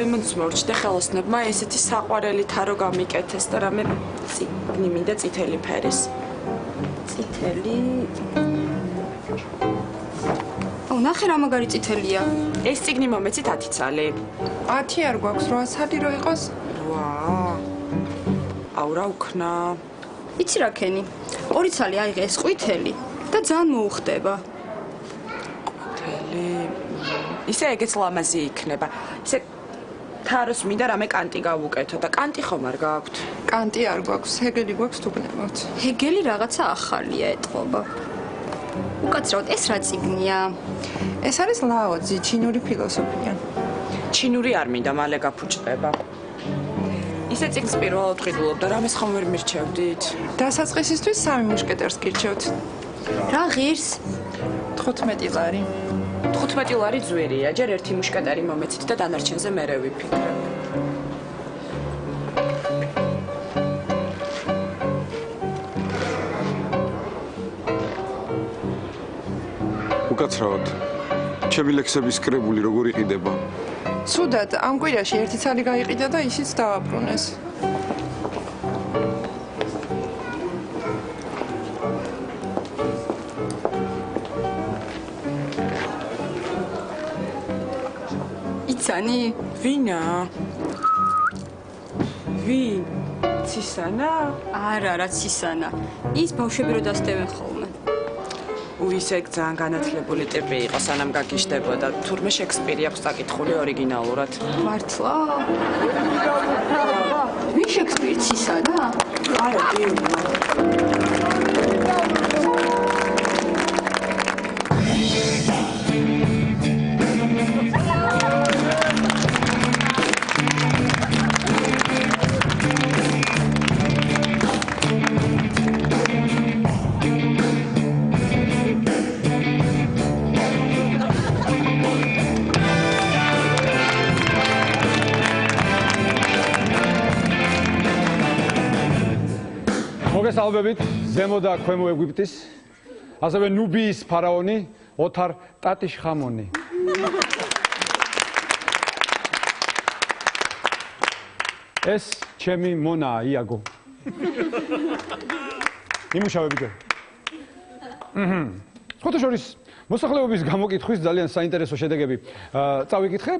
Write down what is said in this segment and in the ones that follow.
რემონტს მორჩდა ხელოსნებმა ესეთი საყვარელი თარო გამიკეთეს და რამე წიგნი მინდა წითელი ფერის. წითელი. ნახე რა მაგარი წითელია. ეს წიგნი მომეცით 10 წალი. 10 არ გვაქვს 800 რო იყოს. 8. აუ რა უქნა. იცი რა ქენი? 2 წალი აიღე ეს ყვითელი და ძალიან მოუხდება. ყვითელი. ისე ეგეც ლამაზი იქნება. ისე თაროს მინდა რამე კანტი გავუკეთო და კანტი ხომ არ გაქვთ? კანტი არ გვაქვს, ჰეგელი გვაქვს თუ გნებავთ. ჰეგელი რაღაცა ახალია ეტყობა. უკაცრავად ეს რა წიგნია? ეს არის ლაოძი, ჩინური ფილოსოფია. ჩინური არ მინდა, მალე გაფუჭდება. ისე წიგნს პირველად ვყიდულობ და რამეს ხომ ვერ მირჩევდით? დასაწყისისთვის 3 მუშკეტერს გირჩევთ. რა ღირს? 15 ლარი. 15 ლარი ძვირია, ჯერ 1 მუშკეტერი მომეცით და დანარჩენზე მერე ვიფიქრებ. უკაცრავად, ჩემი ლექსების კრებული როგორ იყიდება? ცუდად, ამ კვირაში 1 წალი გაიყიდა და ისიც დააბრუნეს. იცანი? ვინა? ვინ? ცისანა? არა, ცისანა. ის ბავშვები რო დასდევენ ხოლმე. ისე ძალიან განათლებული ტიპი იყო, სანამ გაგიჟდებოდა. თურმე შექსპირი აქვს წაკითხული ორიგინალურად. მართლა? ვინ შექსპირი ცისანა? არა, ვინა. მოგესალმებით ზემო და ქვემო ეგვიპტის, ასევე ნუბიის ფარაონი ოთარ ტატიშხამონი. ეს ჩემი მონაა იაგო. იმუშავებიო. სხვათა შორის მოსახლეობის გამოკითხვის ძალიან საინტერესო შედეგები წავიკითხე.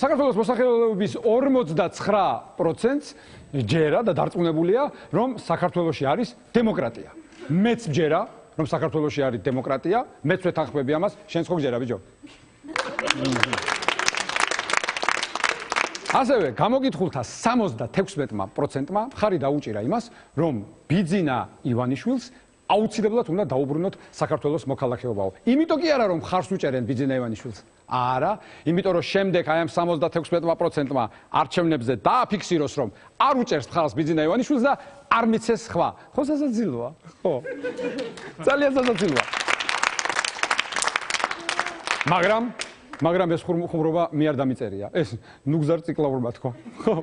საქართველოს მოსახლეობის 49%-ს ჯერა და დარწმუნებულია, რომ საქართველოში არის დემოკრატია. მეც ჯერა, რომ საქართველოში არის დემოკრატია, მეც ვეთანხმები ამას, შენც ხო გჯერა ბიჭო? ასევე გამოკითხულთა 76%-მა მხარი დაუჭირა იმას, რომ ბიძინა ივანიშვილს აუცილებლად უნდა დაუბრუნოთ საქართველოს მოქალაქეობაო. იმიტომ კი არა, რომ ხარს უჭერენ ბიძინა ივანიშვილს. არა, იმიტომ რომ შემდეგ აი ამ 76%-მა არჩევნებზე დააფიქსიროს, რომ არ უჭერს ხარს ბიძინა ივანიშვილს და არ მიცეს სხვა. ხო სასაცილოა? ხო. ძალიან სასაცილოა. მაგრამ ეს ხუმრობა მე არ დამიწერია. ეს ნუგზარ ციკლაურმა თქვა. ხო.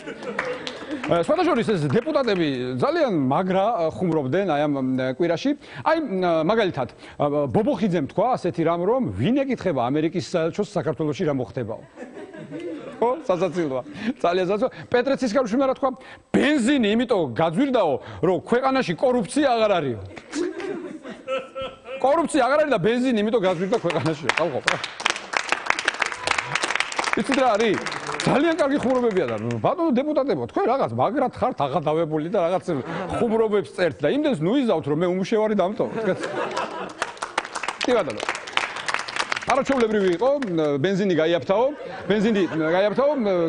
სხვათა შორის ეს დეპუტატები ძალიან მაგრა ხუმრობდნენ აი ამ კვირაში. აი მაგალითად ბობოხიძემ თქვა ასეთი რამ, რომ ვინ ეკითხება ამერიკის საელჩოს საქართველოში რა მოხდებაო. ხო, სასაცილოა. ძალიან სასაცილოა. პეტრე ცისკარიშვილმა რა თქვა? ბენზინი იმიტომ გაძვირდაო, რომ ქვეყანაში კორუფცია აღარ არისო. კორუფცია აღარ არის და ბენზინი იმიტომ გაძვირდა ქვეყანაში. ხალხო. იცით რა არის? ძალიან კარგი ხუმრობებია და ბატონო დეპუტატებო, თქვენ რაღაც მაგრად ხართ აღადავებული და რაღაც ხუმრობებს წერთ და იმდენს ნუიზავთ, რომ მე უმუშევარი დამტოვოთ. კი ბატონო. არაჩვეულებრივი იყო, ბენზინი გაიაფთაო,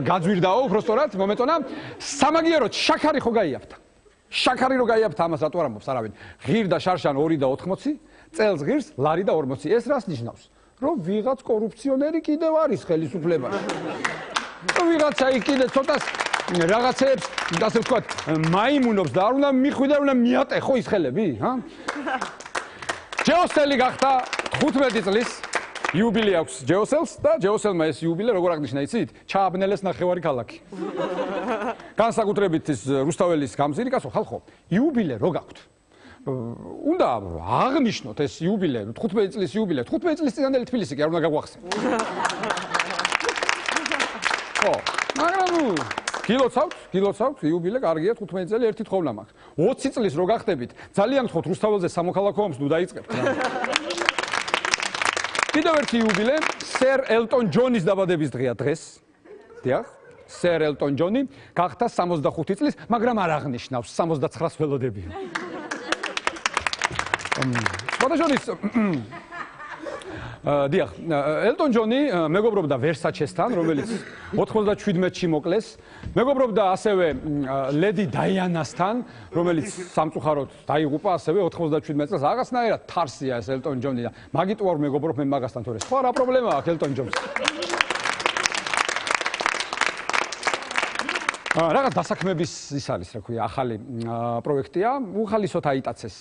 გაძვირდაო, უბრალოდ მომეწონა, სამაგიეროდ შაქარი ხო გაიაფთა. შაქარი რო გაიაფთა, ამას რატო არ ამბობს არავინ? ღირ და შარშან 2 და 80, წელს ღირს ლარი და 40. ეს რას ნიშნავს? რომ ვიღაც კორუფციონერი კიდევ არის ხელისუფლებაში. ვიღაცა იქ კიდე ცოტას რაღაცებს, ასე ვთქვათ, მაიმუნობს და არ უნდა მიხვიდა, უნდა მიატეხო ის ხელები, ჰა? ჯეოსელი გახდა 15 წლის იუბილე აქვს ჯეოსელს და ჯეოსელმა ეს იუბილე როგორ აღნიშნა, იცით? ჩააბნელეს ნახევარი ქალაქი. განსაკუთრებით ის რუსთაველის გამზირი კაცო, ხალხო, იუბილე რო გაქვთ? უნდა აღნიშნოთ ეს იუბილე, 15 წლის იუბილე, 15 წლის წინანდელი თბილისი კი არ უნდა გაგვახსენოთ. ხო, მაგრამ გილოცავთ, იუბილე კარგია 15 წელი ერთი თხოვნა მაქვს. 20 წლის რო გახდებით, ძალიან გთხოვთ რუსთაველზე სამოქალაქო ომს ნუ დაიწყებთ რა. კიდევ ერთი იუბილე, სერ ელტონ ჯონის დაბადების დღეა დღეს. დიახ, სერ ელტონ ჯონი გახდა 65 წლის, მაგრამ არ აღნიშნავს 69-ს ველოდებია. სპორტაშორის დიახ, ელტონ ჯონი მეგობრობდა ვერსაჩესთან, რომელიც 97-ში მოკლეს. მეგობრობდა ასევე ლედი დაიანასთან, რომელიც სამწუხაროდ დაიღუპა ასევე 97 წელს. რაღაცნაირად თარსია ეს ელტონ ჯონი და მაგით ვარ მეგობრობ მე მაგასთან თორე. სხვა რა პრობლემაა აქ ელტონ ჯონს? რაღაც დასაქმების ის არის, რა ქვია, ახალი პროექტია. უხალისოდ აიტაცეს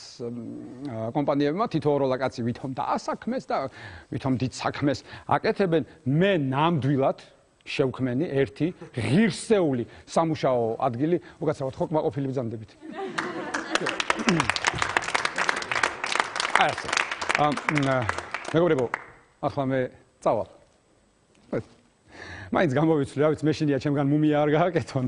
კომპანიებმა თითოეულ კაცი ვითომ დაასაქმეს და ვითომ დიდ საქმეს აკეთებენ. მე ნამდვილად შევქმენი ერთი ღირსეული სამუშაო ადგილი, უკაცრავად ხო კმაყოფილი ბრძანდებით. მეგობრებო, ახლა მე წავალ. მაინც გამოვიცვლი, რა ვიცი, მეშინია ჩემგან მუმია არ გააკეთონ.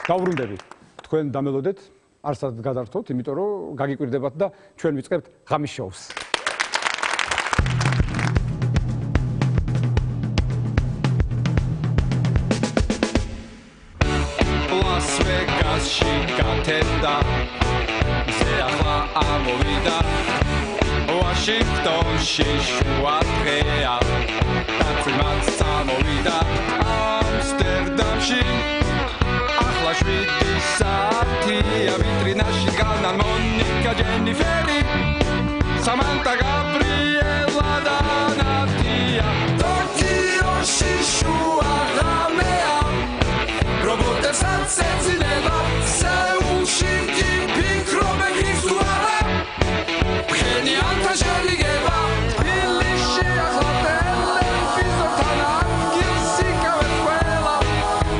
დავბრუნდები. თქვენ დამელოდეთ, არსად გადართოთ, იმიტომ რომ გაგიკვირდებათ და ჩვენ ვიწყებთ ღამის შოუს. ლას ვეგასში გათენდა ახლა ამოვიდა ვაშინგტონში შუა დღეა დაწვიმაც წამოვიდა ამსტერდამში ახლა 7 საათია ვიტრინაში დგანან მონიკა ჯენიფერი სამანტა გაბრიელა და ნატია ტოკიოში შუა ღამეა რობოტებსაც ეძინება სეულში კი ფიქრობენ ის თუ არა შეგება თბილისში ახლა ტელევიზორთან ანგლისი გავეთ ყველა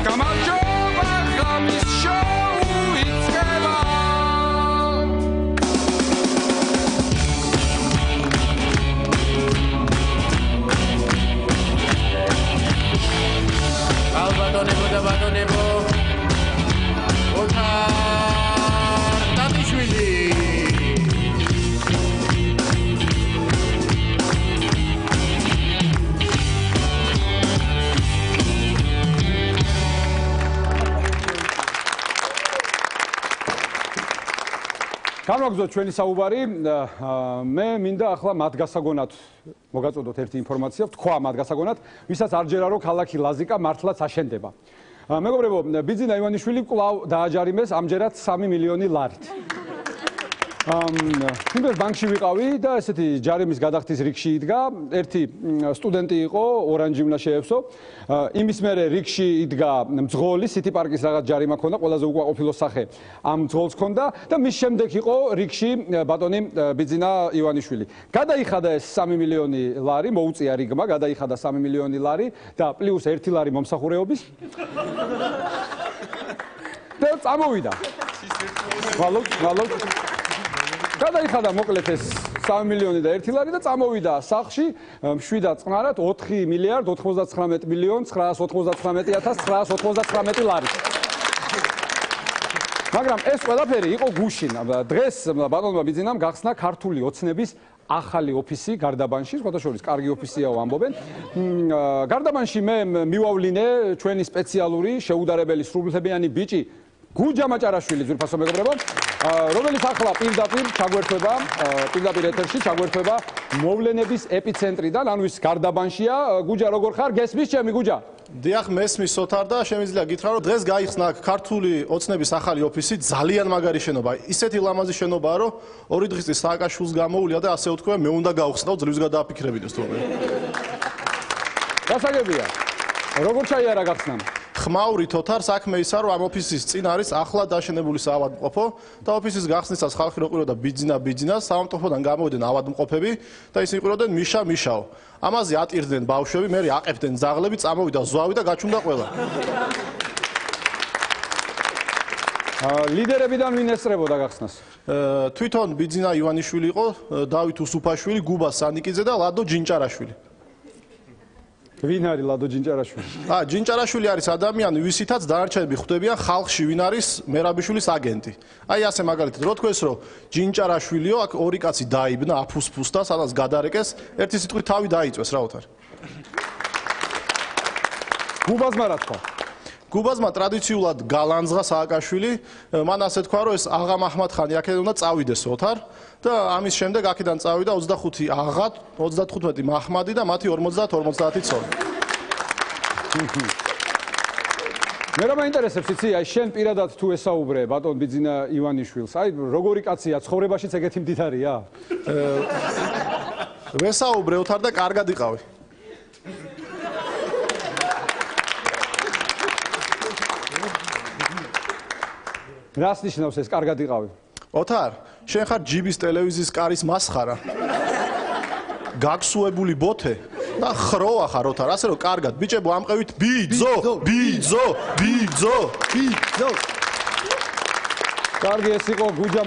გამარჯობა ღამის შოუ იწყება ალბატონებო და ბატონებო ოთარ დადიშვილი გამოგზოთ ჩვენი საუბარი, მე მინდა ახლა მათ გასაგონად მოგაწოდოთ ერთი ინფორმაცია, თქვა მათ გასაგონად, ვისაც არ ჯერა რომ ქალაქი ლაზიკა მართლაც აშენდება. მეგობრებო, ბიძინა ივანიშვილი კვლავ დააჯარიმეს ამჯერად 3 მილიონი ლარით. იმერ ბანკში ვიყავი და ესეთი ჯარიმის გადახდის რიგში იდგა, ერთი სტუდენტი იყო ორანჯი უნდა შეეცო. იმის მერე რიგში იდგა მძღოლი, სიტი პარკის რაღაც ჯარიმა ქონდა, ყველაზე უკმაყოფილო სახე ამ მძღოლს ქონდა და მის შემდეგ იყო რიგში ბატონი ბიძინა ივანიშვილი. გადაიხადა ეს 3 მილიონი ლარი, მოუწია რიგმა, გადაიხადა 3 მილიონი ლარი და პლუს 1 ლარი მომსახურეობის. და წამოვიდა. ვალოთ. გადაიხადა მოკლედ ეს 3 მილიონი და 1 ლარი და წამოვიდა სახლში მშვიდად წყნარად 4 მილიარდ 99 მილიონ 999,999 ლარი. მაგრამ ეს ყველაფერი იყო გუშინ. დღეს ბატონმა ბიძინამ გახსნა ქართული ოცნების ახალი ოფისი გარდაბანში, სხვადასხვა კარგი ოფისიაო ამბობენ. გარდაბანში მე მივავლინე ჩვენი სპეციალური შეუდარებელი სრულუფლებიანი ბიჭი გუჯა მაჭარაშვილი, ძვირფასო მეგობრებო, რომელიც ახლა პირდაპირ ჩაგვერთვება, პირდაპირ ეთერში ჩაგვერთვება მოვლენების ეპიცენტრიდან, ანუ ის გარდაბანშია. გუჯა, როგორ ხარ? გესმის ჩემი გუჯა? დიახ, მესმის სოთარ და შემიძლია გითხრა, რომ დღეს გაიხსნა ქართული ოცნების ახალი ოფისი, ძალიან მაგარი შენობა. ისეთი ლამაზი შენობაა, რომ 2 დღის წინ სააკაშვილს გამოუვლია და ასე უთქვია, მე უნდა გავხსნაო, ძლივს გადააფიქრებინოს თორე. გასაგებია. როგორ ჩაიარა გახსნამ? ხმაური თოთარ საქმე ისა, რომ ამ ოფისის წინ არის ახლა დაშენებული საავადმყოფო და ოფისის გახსნისას ხალხი რო ყვიროდა ბიძინას, საავადმყოფოდან გამოვიდნენ ავადმყოფები და ისინი ყვიროდნენ მიშაო. ამაზე ატირდნენ ბავშვები, მე აყებდნენ ძაღლები, წამოვიდა ზვავი და გაჩუმდა ყველა. ლიდერებიდან ვინ ესწრებოდა გახსნას? თვითონ ბიძინა ივანიშვილი იყო, დავით უსუფაშვილი, გუბა სანიკიძე და ლადო ჯინჭარაშვილი. ვინ არის ლადო ჯინჭარაშვილი? ჯინჭარაშვილი არის ადამიანი, ვისითაც დანარჩენები ხვდებიან ხალხში, ვინ არის მერაბიშვილის აგენტი. აი ასე მაგალითად, რო თქვენს რომ ჯინჭარაშვილიო, აქ ორი კაცი დაიბნა, აფუსფუსდა, სადაც გადარეკეს, ერთი სიტყვით თავი დაიწვეს, რაოთ არის. გუბაზმა რა თქვა? გუბაზმა ტრადიციულად გალანძღა სააკაშვილი, მან ასე თქვა, რომ ეს აღა მაჰმად-ხანი აქედან უნდა წავიდეს ოთარ და ამის შემდეგ აქედან წავიდა 25 აღა, 35 მაჰმადი და მათი 50-50 ცოლი. მე რა მაინტერესებს, იცი, აი შენ პირადად თუ ესაუბრე ბატონ ბიძინა ივანიშვილს, აი როგორი კაცია, ცხოვრებაშიც ეგეთი მდიდარია? ვესაუბრე ოთარ და კარგად იყავი. რას ნიშნავს ეს კარგად იყავი? ოთარ, შენ ხარ ჯიბის ტელევიზიის კარის მასხარა. გაგსუებული ბოთე და ხროა ხარ ოთარ, ასე რომ კარგად ბიჭებო ამყევით ბიძო. კარგი, ეს იყო გუჯა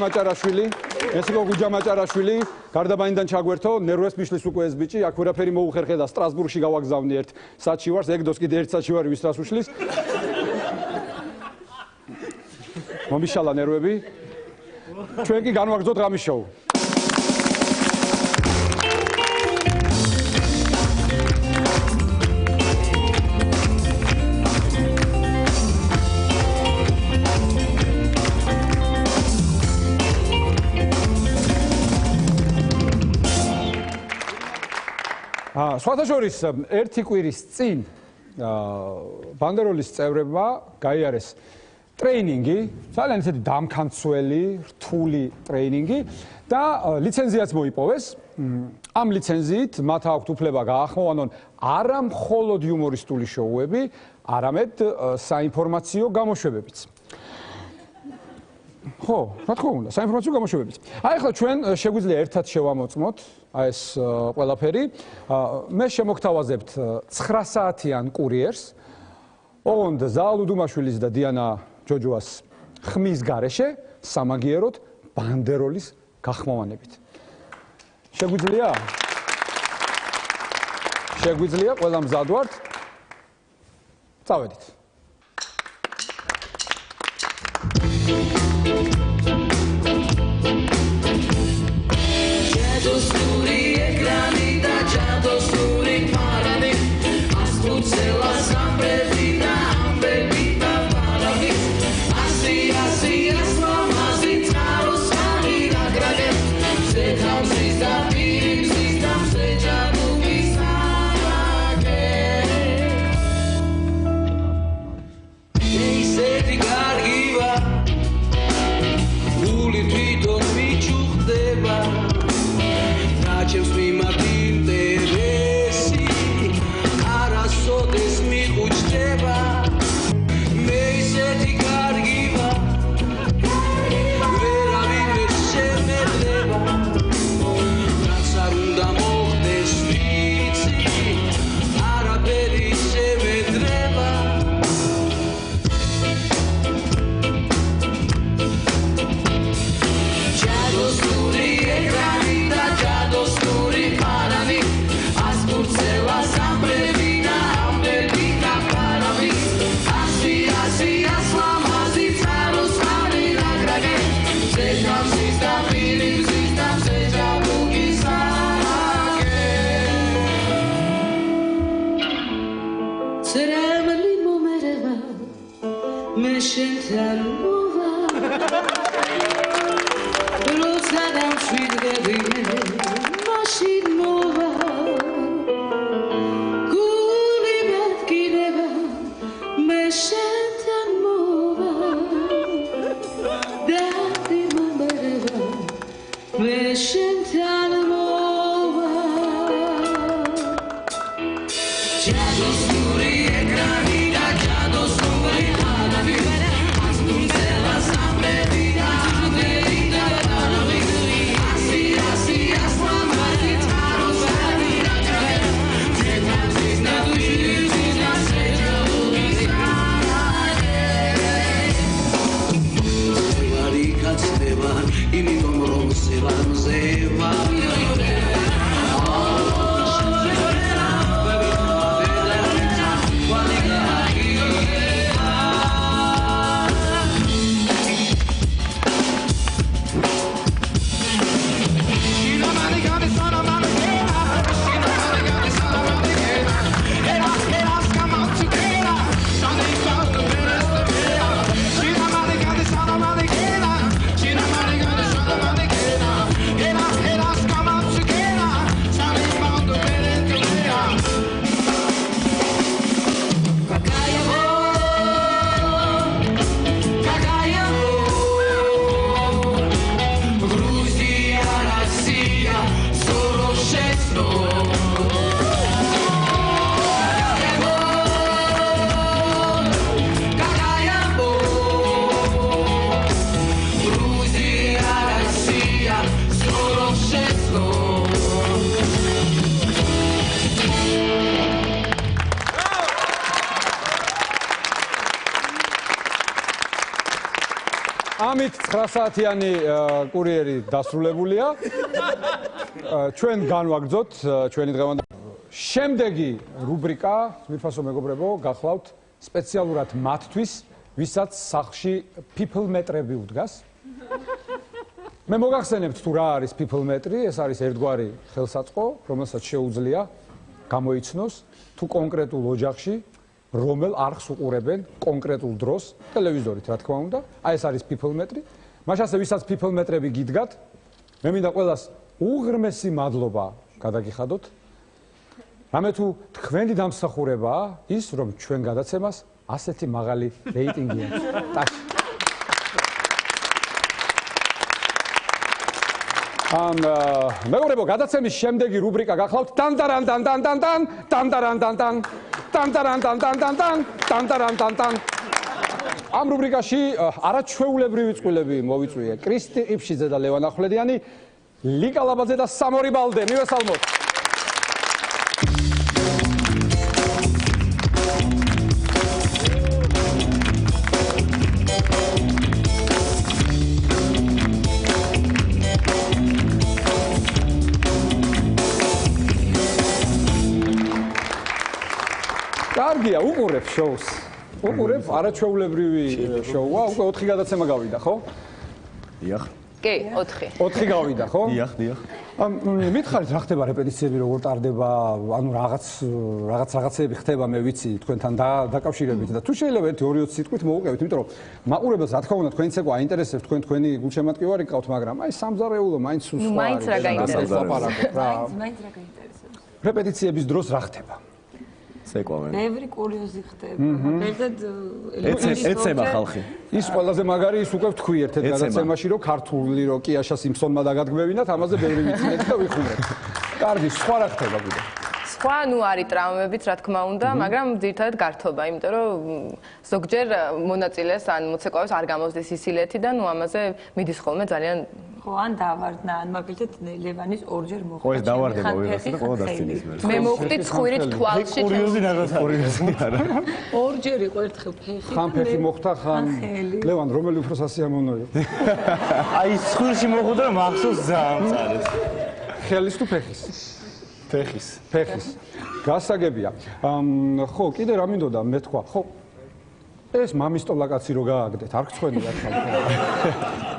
მაჭარაშვილი. გარდაბანიდან ჩაგვერთო, ნერვებს მიშლის უკვე ეს ბიჭი, აქ ვერაფერი მოუხერხე და სტრასბურგში გავაგზავნი ერთ საჩივარს, ეგდოს კიდე ერთ საჩივარი ვის რას უშლის. მომიშალა ნერვები. ჩვენ კი განვაგრძოთ ღამის შოუ. სხვათაშორის ერთი კვირის წინ ბანდეროლის წევრებმა გაიარეს ტრეინინგი, ძალიან ისეთი დამქანცველი, რთული ტრეინინგი და ლიცენზიაც მოიპოვეს. ამ ლიცენზიით მათ აქვთ უფლება გაახმოვანონ არა მხოლოდ იუმორისტული შოუები, არამედ საინფორმაციო გამოშვებებიც. ხო, რა თქმა უნდა, საინფორმაციო გამოშვებებიც. აი ახლა ჩვენ შეგვიძლია ერთად შევამოწმოთ აი ეს ყველაფერი. მე შემოგთავაზებთ 9 საათიან კურიერს, ოღონდ ზაალ უდუმაშვილის და დიანა ჯოჯოას ხმის გარეშე სამაგიეროდ ბანდეროლის გახმოვანებით. შეგვიძლია? შეგვიძლია, ყველა მზად ვართ? წავედით. ამით 9 საათიანი კურიერი დასრულებულია. ჩვენ განვაგრძოთ ჩვენი დღევანდელი შემდეგი რუბრიკა, ძვირფასო მეგობრებო, გახლავთ სპეციალურად მათთვის, ვისაც სახლში people მეტრები უდგას. მე მოგახსენებთ თუ რა არის people მეტრი, ეს არის ერთგვარი ხელსაწყო, რომელსაც შეუძლია გამოიცნოს თუ კონკრეტულ ოჯახში რომელ არხს უყურებენ კონკრეტულ დროს ტელევიზორით, რა თქმა უნდა. აი ეს არის people მეტრი. მაშინ ასე ვისაც people მეტრები გიდგათ, მე მინდა ყველას უღრმესი მადლობა გადაგიხადოთ. რამე თუ თქვენი დამსახურებაა ის, რომ ჩვენ გადაცემას ასეთი მაღალი რეიტინგი აქვს. მეგობრებო, გადაცემის შემდეგი რუბრიკა გახლავთ ამ რუბრიკაში არაჩვეულებრივი წყვილები მოვიწვიე კრისტი ყიფშიძე და ლევან ახვლედიანი, ლიკა ლაბაძე და სამორი ბალდე. მივესალმოთ. კარგია, უყურებ შოუს. უყურებ, არაჩვეულებრივი შოუა, უკვე 4 გადაცემა გავიდა, ხო? დიახ. კი, 4. 4 გავიდა, ხო? დიახ, დიახ. მითხარით, რა ხდება რეპეტიციები, როგორ ტარდება, ანუ რაღაცეები ხდება, მე ვიცი, თქვენთან დაკავშირებით და თუ შეიძლება 1-2 სიტყვით მოუყევით, იმიტომ რომ მაყურებელს რა თქმა უნდა თქვენიც ეგ აინტერესებს, თქვენი გულშემატკივარი გყავთ, მაგრამ აი სამზარეულო მაინც სულ სხვა არის. მაინც რა გაინტერესებს? მაინც რა გაინტერესებს? რეპეტიციების დროს რა ხდება? ცეკვავენ. ბევრი კურიოზი ხდება. ერთად ეცემა ხალხი. ის ყველაზე მაგარი ის უკვე ვთქვი ერთ გადაცემაში, რომ ქართული რო კიაშა სიმსონმა დაგადგმევინათ, ამაზე ბევრი ვიცინეთ და ვიხურებთ. კარგი, სხვა რა ხდება კიდე? სხვა ნუ არის ტრავმებიც, რა თქმა უნდა, მაგრამ ძირითადად გართობა, იმიტომ რომ ზოგჯერ მონაწილეს ან მოცეკვავეს არ გამოსდეს ისილეთი და ნუ ამაზე მიდის ხოლმე ძალიან ხო ან დავარდნა, ან მაგალითად ლევანის ორჯერ მოხდა. ხო ეს დავარდება ვიღაცა და ყველა დასცინის მე. მე მოვხდი ცხვირით თვალში. კურიოზი რაღაცა. კურიოზი არა. ორჯერ იყო ერთხელ ფეხი. ხან ფეხი მოხდა, ხან ლევან რომელი უფრო სასიამოვნო იყო? აი ცხვირში მოხვდა მახსოვს ძალიან წარეს. ხელის თუ ფეხის? ფეხის. ფეხის. გასაგებია. ხო, კიდე რა მინდოდა მე თქვა? ხო. ეს მამისტოლა კაცი რო გააგდეთ, არ გწვენია ხა?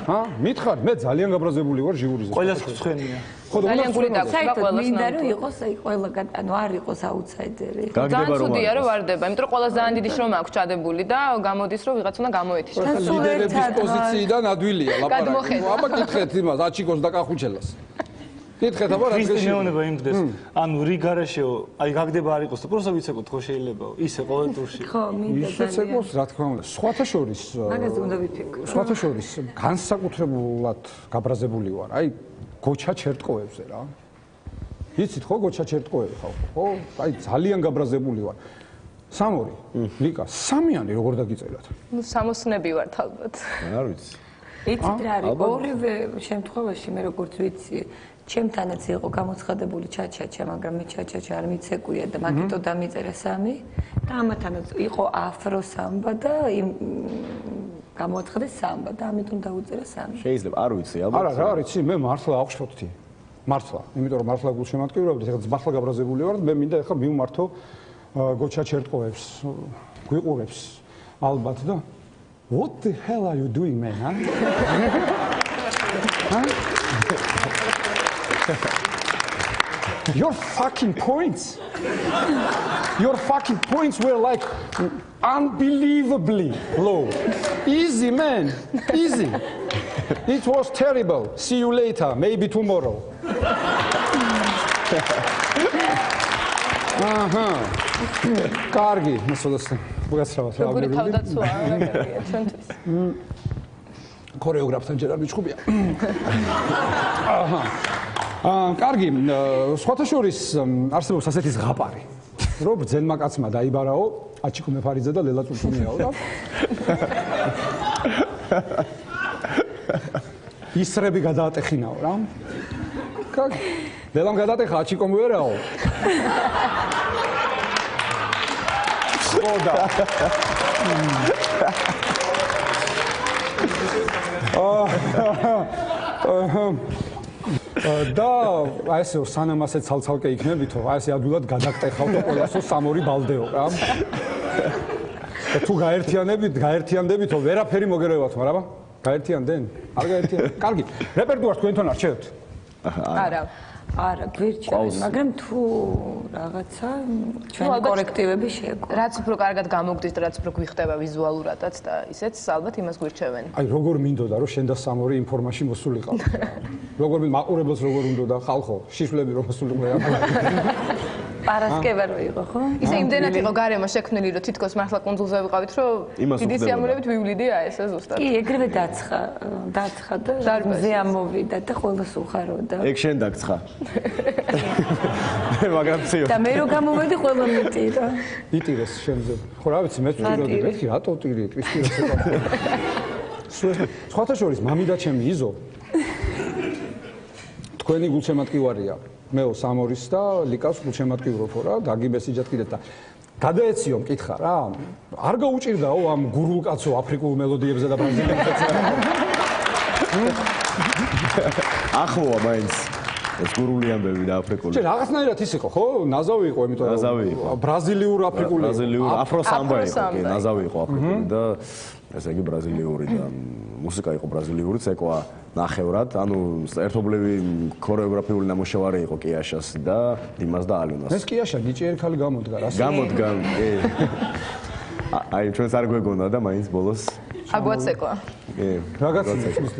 მითხარ, მე ძალიან გაბრაზებული ვარ ჟიურიზე. ყველას გწვენია. ხო, ძალიან გული და საერთოდ მინდა რომ იყოს აი ყველგან, ანუ არ იყოს აუთსაიდერი. ძალიან ცუდია რომ ვარდება, იმიტომ რომ ყველა ძალიან დიდი შრომა აქვს ჩადებული და გამოდის რომ ვიღაც უნდა გამოეთიშოს. ლიდერების პოზიციიდან ადვილია ლაპარაკი. აბა კითხეთ იმას, აჩიკოს და კახუჩელას. კითხეთ აბა რა გეშინია? მეუნება იმდეს. ანუ რიგ გარეშეო, აი გაგდება არ იყოს და პროსტა ვიცეკოთ ხო შეიძლება ისე ყოველ ტურში. ხო, მინდა ისეც ეკოს, რა თქმა უნდა. სხვათა შორის მაგაზე უნდა ვიფიქრო. სხვათა შორის განსაკუთრებულად გაბრაზებული ვარ. აი გოჩა ჩერტკოებზე რა. იცით ხო გოჩა ჩერტკოები ხალხო? ხო? აი ძალიან გაბრაზებული ვარ. სამორი, ლიკა, სამიანი როგორ დაგიწერათ? ნუ სამოსნები ვართ ალბათ. არ ვიცი. იცით რა არის? ორივე შემთხვევაში მე როგორც ვიცი, ჩემთანაც იყო გამოცხადებული ჩაჩაჩა, მაგრამ მე ჩაჩაჩა არ მიცეკვია და მაგიტო დამიწერა 3 და ამათანაც იყო afro samba და იმ გამოაცხადეს samba და ამიტომ დაუწერა 3. შეიძლება არ ვიცი ალბათ. არა, რა არის, მე მართლა აღშფოთდი. მართლა, იმიტომ რომ მართლა გულშემატკივრობდი, ეხლა მართლა გაბრაზებული ვარ და მე მინდა ეხლა მივმართო გოჩა ჩერტკოებს, გვიყურებს ალბათ და What the hell are you doing, man? Huh? Your fucking points were like unbelievably low. Easy, man. Easy. It was terrible. See you later. Maybe tomorrow. კარგი, მოსულოსთან. მოგაცრავად რა როგორი თავდაცვაა მაგარია ჩვენთვის. ქორეოგრაფთან ჯერ არ მიჩხუბია. კარგი, სხვათა შორის არსებობს ასეთი ზღაპარი, რომ ბრძენმა კაცმა დაიბარაო აჩიკო მეფარიძე და ლელა წურწუნიაო და ისრები გადაატეხინაო რა. კარგი, ლელამ გადაატეხა აჩიკომ ვერაო. ხოდა და აი ესე სანამ ასე ცალ-ცალკე იქნებითო, აი ესე ადვილად გადაგტეხავთ ყველასო 3-2 ბალდეო რა. და თუ გაერთიანდებითო, ვერაფერი მოგერევათ, მაგრამ გაერთიანდნენ? არ გაერთიანდნენ. კარგი, რეპერტუარს თქვენთან არჩევთ? არა, გვირჩევენ, მაგრამ თუ რაღაცა ჩვენი კოლექტივები შეეკვო. რაც უფრო კარგად გამოგდის და რაც უფრო გვიხდება ვიზუალურადაც და ისეც ალბათ იმას გვირჩევენ. აი როგორ მინდოდა რომ შენ და 3-2 იმ ფორმაში მოსულიყავ. როგორ მაყურებელს როგორ უნდოდა ხალხო, შიშვლები რომ მოსულიყავ. პარასკევა რო იყო, ხო? ისე იმდენად იყო გარემო შექმნილი, რომ თითქოს მართლა კუნძულზე ვიყავით, რომ დიდი სიამოვნებით ვივლიდია ესე ზუსტად. კი, ეგრევე დაცხა და მზე ამოვიდა და ყველას უხაროდა. ეგ შენ დაგცხა. მაგრამ ციო. და მე რო გამოვედი ყველა მიტირა. იტირეს შენზე. ხო რა ვიცი, მეც ვტიროდი, მეთქი რატო ვტირი, ტვისტირე ცოტა. სხვათა შორის მამიდა ჩემი იზო. თქვენი გულშემატკივარია. მეო 3-2-ის და ლიკავს გულშემატკივრობო რა, გაგიბესიჯათ კიდეც და გადაეციო მკითხა რა. არ გაუჭირდაო ამ გურულ კაცო აფრიკულ მელოდიებზე და ბრაზილიელებზე. ახლოა მაინც. ეს გურული ამბები და აფრიკული. შენ რაღაცნაირად ის იყო, ხო? ნაზავი იყო, იმიტომ რომ ნაზავი იყო. ბრაზილიურ აფრიკული. ბრაზილიურ აფროსამბა იყო, კი, ნაზავი იყო აფრიკული და ესე იგი ბრაზილიური და მუსიკა იყო ბრაზილიური, ცეკვა ნახევრად, ანუ ერთობლივი ქორეოგრაფიული ნამუშევარი იყო კიაშას და დიმას და ალინას. ეს კიაშა ნიჭიერი ხალი გამოდგა რა. გამოდგა, კი. აი ჩვენს არ გვეგონა და მაინც ბოლოს აგვაცეკვა. კი. რაღაცა ისმის.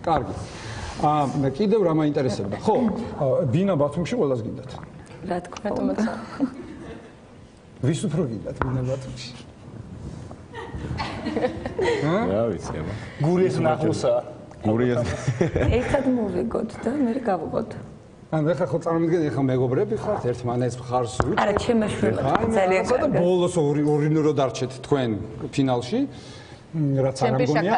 კარგი. კიდევ რა მაინტერესებდა? ხო, ბინა ბათუმში ყველას გინდათ. რა თქმა უნდა. ვის უფრო გინდათ ბინა ბათუმში? რა ვიცი, აბა. გურიეს ნახულსა. გურიეს. ერთად მოვიგოთ და მე გავუყოთ. ანუ ეხლა ხო წარმოგიდგენთ, ეხლა მეგობრები ხართ, ერთმანეთს მხარს უჭერთ. არა, ჩემი შვილად ძალიან და ბოლოს ორი ნუ რო დარჩეთ თქვენ ფინალში. რაც არ ამგონია.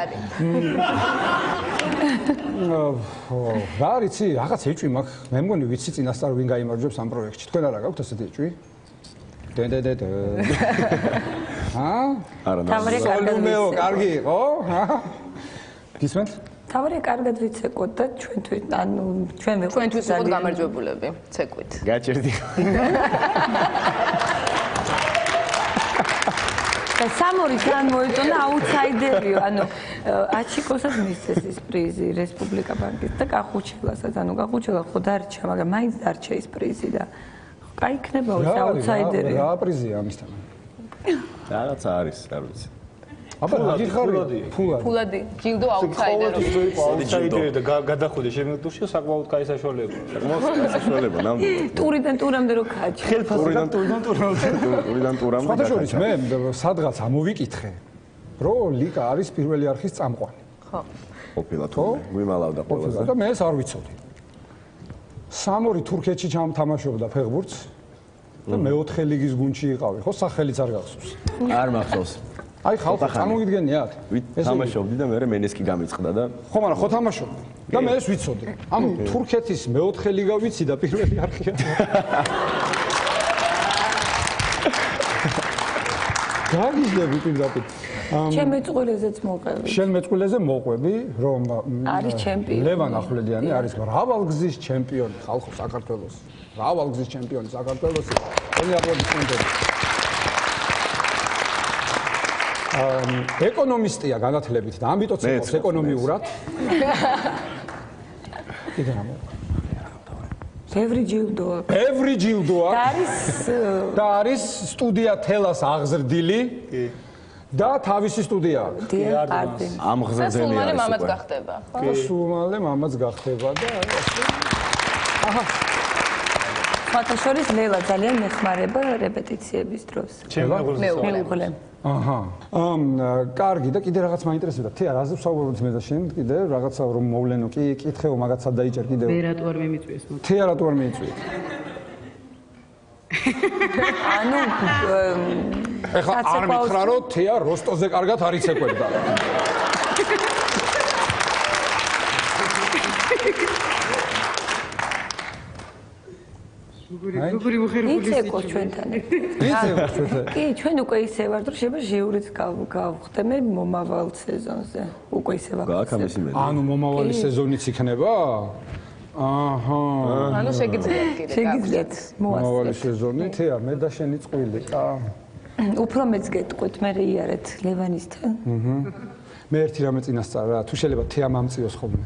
რა ვიცი, რაღაც ეჭვი მაქვს. მე მგონი ვიცი წინასწარ ვინ გაიმარჯვებს ამ პროექტში. თქვენ არა გაქვთ ასეთი ეჭვი? დე. არა, ნამეო, კარგი იყო? გისმენთ? თავარი კარგად ვიცეკოთ და ჩვენთვის, ანუ ჩვენ ვიყავით ჩვენთვის ვიყავთ გამარჯვებულები, ცეკვით. გაჭერდი. და 3-2 განმოიწონა აუთსაიდერიო, ანუ აჩიკოსაც მისცეს ის პრიზი რესპუბლიკა ბანკის და კახუჩელასაც, ანუ კახუჩელა ხო დარჩა, მაგრამ მაინც დარჩა ის პრიზი და კაი იქნება ის აუთსაიდერი. რა პრიზია ამისთან? რაღაცა არის, არ ვიცი. აბა გიხარი ფულადი ჯილდო აუთსაიდერი. აუთსაიდერი და გადახვიდე შემდგომში საკმაოდ კაი საშუალება. საკმაოდ კაი საშუალება, ნამდვილად. ტურიდან ტურამდე რო ქაჩი. ტურიდან ტურამდე. სხვათა შორის მე სადღაც ამოვიკითხე, რომ ლიკა არის პირველი არხის წამყვანი. ხო. ყოფილა თუ გვიმალავდა ყველას და მე ეს არ ვიცოდი. 3-2 თურქეთში თამაშობდა ფეხბურთს და მეოთხე ლიგის გუნდში იყავი, ხო, სახელიც არ გახსოვს. არ მახსოვს. აი ხალხო წარმოგიდგენიათ? თამაშობდი და მე მენესკი გამიწყდა და ხო, მაგრამ ხო თამაშობდი და მე ეს ვიცოდი. ანუ თურქეთის მეოთხე ლიგა ვიცი და პირველი არხია. გაგიჟდები პირდაპირ. ჩემ მეწყვილეზეც მოყვები. შენ მეწყვილეზე მოყვები, რომ არის ჩემპიონი. ლევან ახვლედიანი არის მრავალგზის ჩემპიონი ხალხო საქართველოს. მრავალგზის ჩემპიონი საქართველოსი. თქვენი აპლოდისმენტები. ეკონომისტია განათლებით და ამიტომ ცეკვავს ეკონომიურად. კიდე რა მოყვა? ბევრი ჯილდოა. ბევრი ჯილდოა. და არის სტუდია თელას აღზრდილი. კი. და თავისი სტუდია აქვს. ამ ღზრდელი არის. მამაც გახდება, ხო? კი, სულ მამაც გახდება და აჰა. სხვათა შორის ლელა ძალიან მეხმარება რეპეტიციების დროს. მეუღლე. აჰა. კარგი და კიდე რაღაც მაინტერესებდა. თეა რაზე ვსაუბრობთ მე და შენ კიდე რაღაცა რომ მოვლენო კი კითხეო მაგაცა დაიჭერ კიდე. მე რატო არ მიმიწვიეს მოდი. თეა რატო არ მიიწვიეთ? ანუ ეხლა არ მითხრა რომ თეა როსტოზე კარგად არ იცეკვებდა. როგორი მოხერხული იცეკო ჩვენთან. კი, ჩვენ უკვე ისე ვართ, რომ შეიძლება ჟიურიც გავხდე მე მომავალ სეზონზე. უკვე ისე ვახსენე. ანუ მომავალი სეზონიც იქნება? აჰა. ანუ შეგიძლიათ კიდე. შეგიძლიათ მომავალი სეზონი, თეა, მე და შენი წყვილი. უფრო მეც გეტყვით, მე რეიარეთ ლევანისთან. მე ერთი რამე წინასწარ რა, თუ შეიძლება თეა მამწიოს ხოლმე.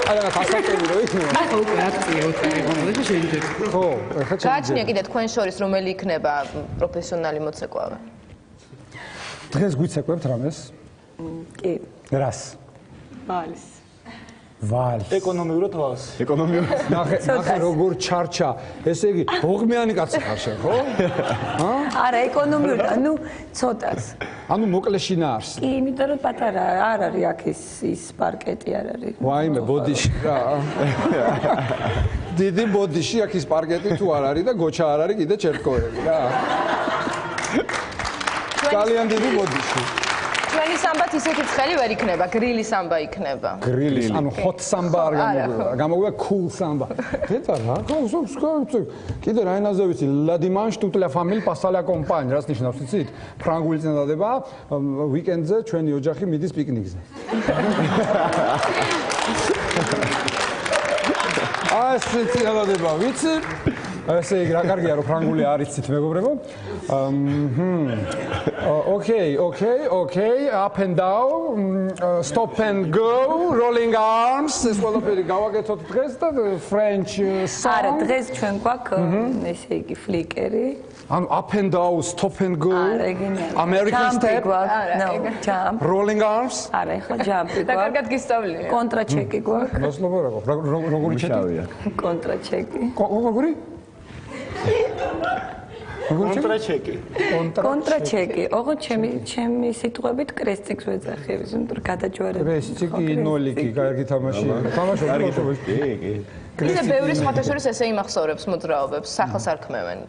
არა, გასაკეთებელი რო იქნება. ახლა უკვე აქცია უცხოელი და შეიძლება. ხო, ეხლა გააჩნია კიდე თქვენ შორის რომელი იქნება პროფესიონალი მოცეკვავე? დღეს გვიცეკვებთ რამეს? კი. რას? ვალს. ვალს. ეკონომიურად ვალს. ეკონომიურად. ნახე როგორ ჩარჩა. ესე იგი, ბოღმიანი კაცი ხარ შენ, ხო? არა, ეკონომიურად, ანუ ცოტას. ანუ მოკლეში ნარს. კი, იმიტომ რომ პატარა არ არის აქ ის პარკეტი არ არის. ვაიმე, ბოდიში რა. დიდი ბოდიში აქ ის პარკეტი თუ არ არის და გოჩა არ არის კიდე ჩერტკოები რა. ძალიან დიდი ბოდიში. ჩვენი სამბათ ისეთი ცხელი ვერ იქნება, გრილი სამბა იქნება. გრილი, ანუ hot samba არ გამოგვივა, გამოგვივა cool samba. ხეთა რა? კიდე რა ენაზე ვიცი? La dimanche toute la famille passe à la campagne, რას ნიშნავს იცით? ფრანგული წინადადება, ვიკენდზე ჩვენი ოჯახი მიდის პიკნიკზე. ასე წინადადება ვიცი? ესე იგი, რა კარგია რომ ფრანგული არ იცით, მეგობრებო. Okay, up and down, stop and go, rolling arms, ეს ყველაფერი გავაკეთოთ დღეს და French song. არა, დღეს ჩვენ გვაქვს ესე იგი ფლიკერი. ანუ up and down, stop and go. American step. No, jump. Rolling arms. არა, ეხლა jump-ი და კარგად გისწავლია. კონტრაჩეკი გვაქვს. მოსლობა როგორი ჩეკი? კონტრაჩეკი. როგორი? კონტრაჩეკი. კონტრაჩეკი. ოღონდ ჩემი სიტყვებით კრესტიკს ვეძახები, იმიტომ რომ გადაჯვარებული. კრესტიკი, ნოლიკი, კარგი თამაში. თამაში თამაშობ. კი. ისე ბევრი სხვათაშორის ესე იმახსოვრებს მოძრაობებს, სახელს არ ქმევენ.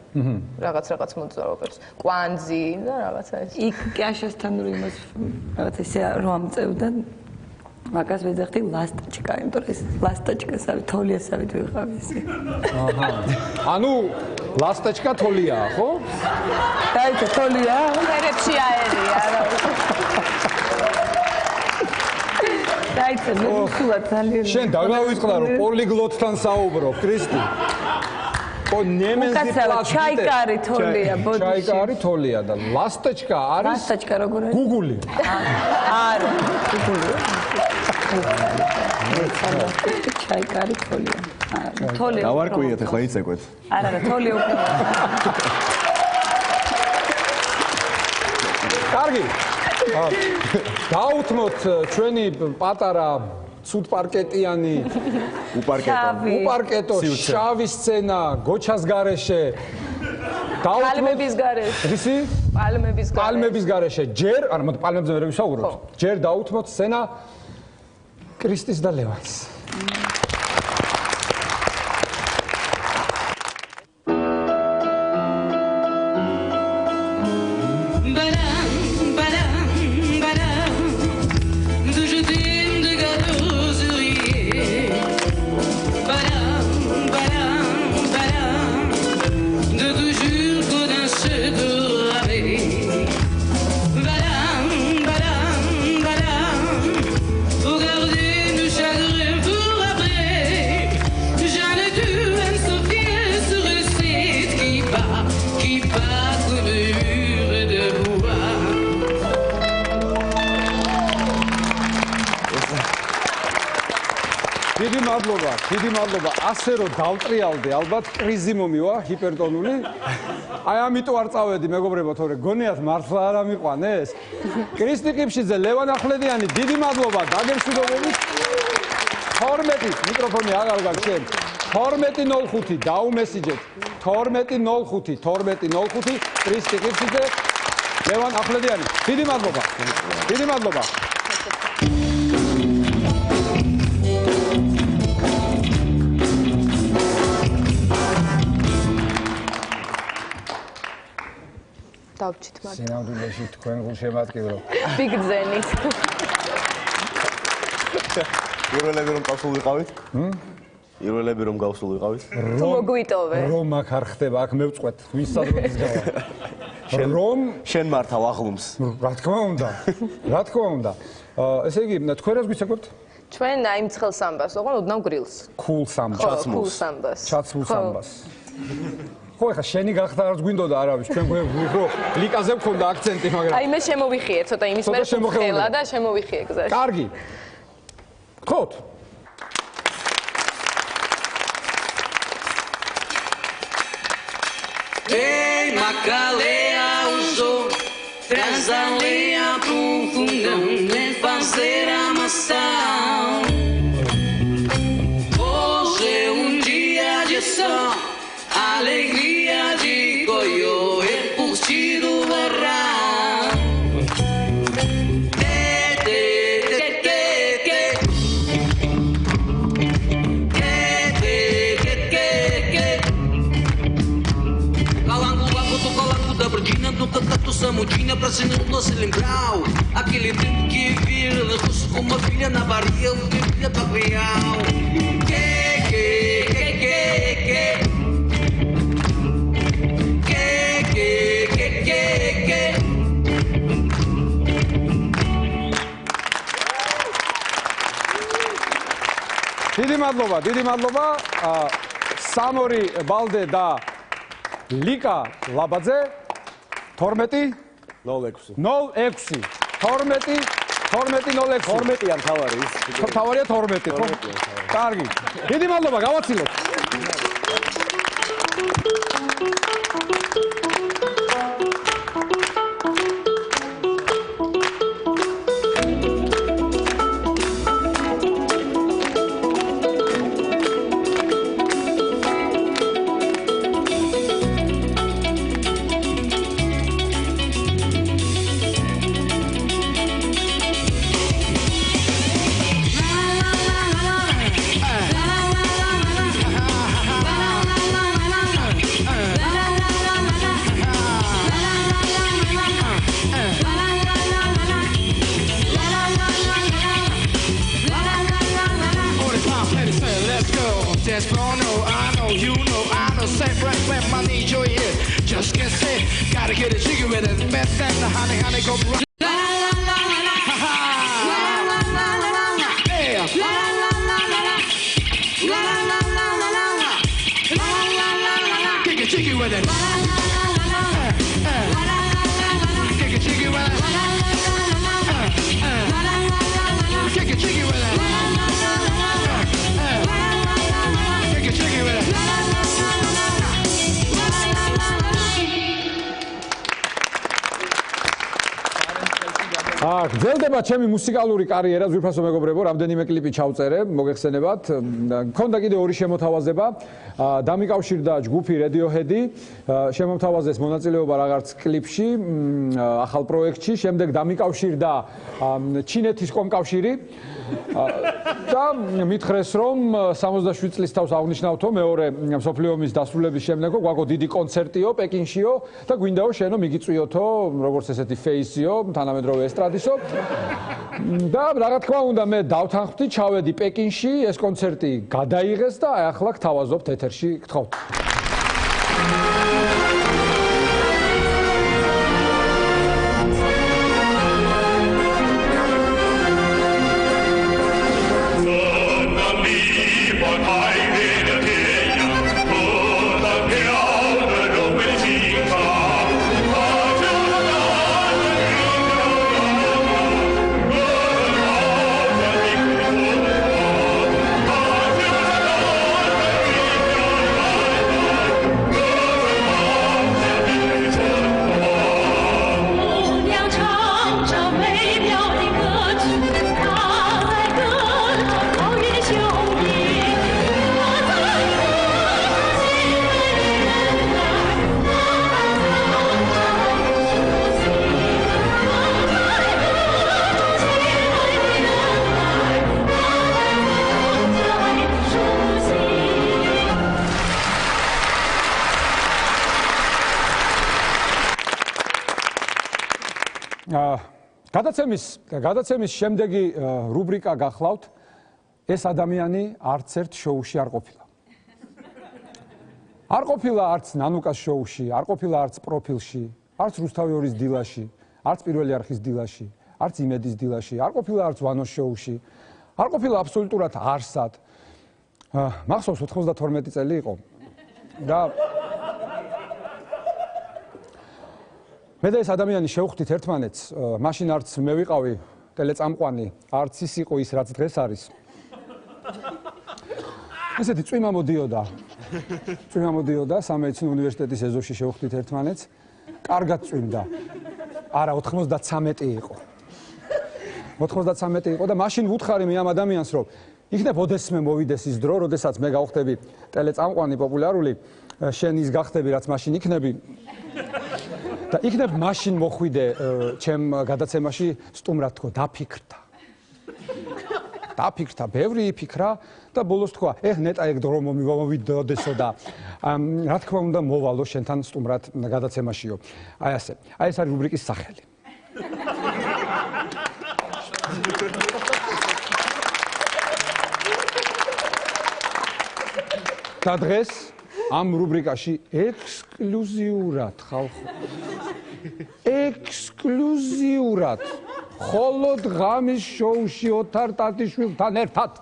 რაღაც მოძრაობებს. კვანძი და რაღაცა ეს. იქ კაშასთან რო იმას რაღაც ესე რო ამწევდა მაგას ვეძახდი ლასტაჩკა, იმიტომ რომ ეს ლასტაჩკასავი, თოლიასავით ვიყავი ისე. აჰა. ანუ ლასტაჩკა თოლიაა, ხო? დაიწყე თოლია. ფერებში აერია, რა. დაიწყე მუსულად ძალიან. შენ დაგავიწყდა რომ პოლიგლოტთან საუბრობ, კრისტი. ნემენზი პლატ ჩაიკარი თოლია, ბოდიში. ჩაიკარი თოლია და ლასტაჩკა არის? ლასტაჩკა როგორ არის? გუგული. არა, გუგული. ჩაიკარი თოლია. თოლია. დავარკვიეთ ახლა იცეკვეთ. არა, თოლია უკვე. კარგი. დაუთმოთ ჩვენი პატარა ცუდ პარკეტიანი უპარკეტო შავი სცენა გოჩას გარეშე პალმების გარეშე ისი პალმების გარეშე ჯერ არა მოდი პალმებზე ვერ ვისაუბროთ ჯერ დაუთმოთ სცენა კრისტის და ლევანს დიდი მადლობა. ასე რომ დავტრიალდი, ალბათ კრიზი მომივა ჰიპერტონული. აი ამიტომ არ წავედი, მეგობრებო, თორე გონიათ მართლა არ ამიყვანეს. კრისტი ყიფშიძე, ლევან ახვლედიანი, დიდი მადლობა დაგემშვიდობებით. 12 მიკროფონი აღარ გაქვს შენ. 12:05 დაუმესიჯეთ. 12:05 კრისტი ყიფშიძე, ლევან ახვლედიანი. დიდი მადლობა. დიდი მადლობა. დავჭით მათ. სინამდვილეში თქვენ გულშემატკივრო. ბიგძენით. პირველები რომ წასულ ვიყავით? პირველები რომ გავსულ ვიყავით. თუ მოგვიტოვე. რომ აქ არ ხდება, აქ მევწყვეთ, ვის საზრდის გავა. რომ შენ მართავ აღლუმს. რა თქმა უნდა. რა თქმა უნდა. ესე იგი, თქვენ რას გვიცეკვებთ? ჩვენ აი იმ ცხელ სამბას, ოღონდ ოდნავ გრილს. Cool samba. Cool sambas. ჩაცმულ სამბას. ხო, ეხლა შენი გახდა არც გვინდოდა არავის, ჩვენ გვიყო ლიკაზე მქონდა აქცენტი, მაგრამ აი მე შემოვიხიე ცოტა იმის მერე ხელა და შემოვიხიე გზაში. კარგი. ხოთ. Ei, Macaleia usou, traz a lenha pro fundão, vem fazer a maçã. Hoje é dia de sol, alegria de Goiô, é curtido verão. Do cantato Samudinha pra se não se lembrar. Aquele tempo que vira no rosto como uma filha na barriga, filha pra real. დიდი მადლობა. სამორი ბალდე და ლიკა ლაბაძე 12 06 12 12-06 თავარი ის თავარია 12 ხო? კარგი. დიდი მადლობა, გავაცილოთ. Dance floor, no, I know, you know, I know. Say, when my need your ear, just get set. Gotta get a jiggy with it. Best and the honey, go right. Kick a jiggy with it. Kick a jiggy with it. Kick a jiggy with it. გრძელდება ჩემი მუსიკალური კარიერა, ზურფასო მეგობრებო, რამდენიმე კლიპი ჩავწერე, მოგეხსენებათ. მქონდა კიდე ორი შემოთავაზება. დამიკავშირდა ჯგუფი Radiohead-ი, შემოთავაზეს მონაწილეობა რაღაც კლიპში, ახალ პროექტში, შემდეგ დამიკავშირდა ჩინეთის კომკავშირი და მითხრეს, რომ 67 წლის თავს აღნიშნავთო მეორე მსოფლიო ომის დასრულების შემდეგო გვაქვს დიდი კონცერტიო პეკინშიო და გვინდაო შენო მიგიწვიოთო, როგორც ესეთი ფეისიო, თანამედროვე ესტრადისო. და რა თქმა უნდა მე დავთანხმდი, ჩავედი პეკინში, ეს კონცერტი გადაიღეს და აი ახლა გთავაზობთ ეთერში, გთხოვთ. გადაცემის შემდეგი რუბრიკა გახლავთ ეს ადამიანი არც ერთ შოუში არ ყოფილა. არ ყოფილა არც ნანუკას შოუში, არ ყოფილა არც პროფილში, არც რუსთავი 2-ის დილაში, არც პირველი არხის დილაში, არც იმედის დილაში, არ ყოფილა არც ვანოს შოუში, არ ყოფილა აბსოლუტურად არსად. მახსოვს 92 წელი იყო და მე და ეს ადამიანი შევხვდით ერთმანეთს, მაშინ არც მე ვიყავი ტელეწამყვანი, არც ის იყო ის რაც დღეს არის. ესეთი წვიმა მოდიოდა სამედიცინო უნივერსიტეტის ეზოში შევხვდით ერთმანეთს. კარგად წვიმდა. არა 93 იყო. 93 იყო და მაშინ ვუთხარი მე ამ ადამიანს რომ იქნებ ოდესმე მოვიდეს ის დრო, როდესაც მე გავხდები ტელეწამყვანი პოპულარული, შენ ის გახდები რაც მაშინ იქნები. და იქნებ მაშინ მოხვიდე ჩემ გადაცემაში სტუმრად თქო დაფიქრდა, ბევრი იფიქრა და ბოლოს თქვა, ნეტა ეგ დრო მომივიდოდესო და რა თქმა უნდა მოვალო შენთან სტუმრად გადაცემაშიო. აი ასე. აი ეს არის რუბრიკის სახელი. და დღეს ამ რუბრიკაში ექსკლუზიურად ექსკლუზიურად მხოლოდ ღამის შოუში ოთარ ტატიშვილთან ერთად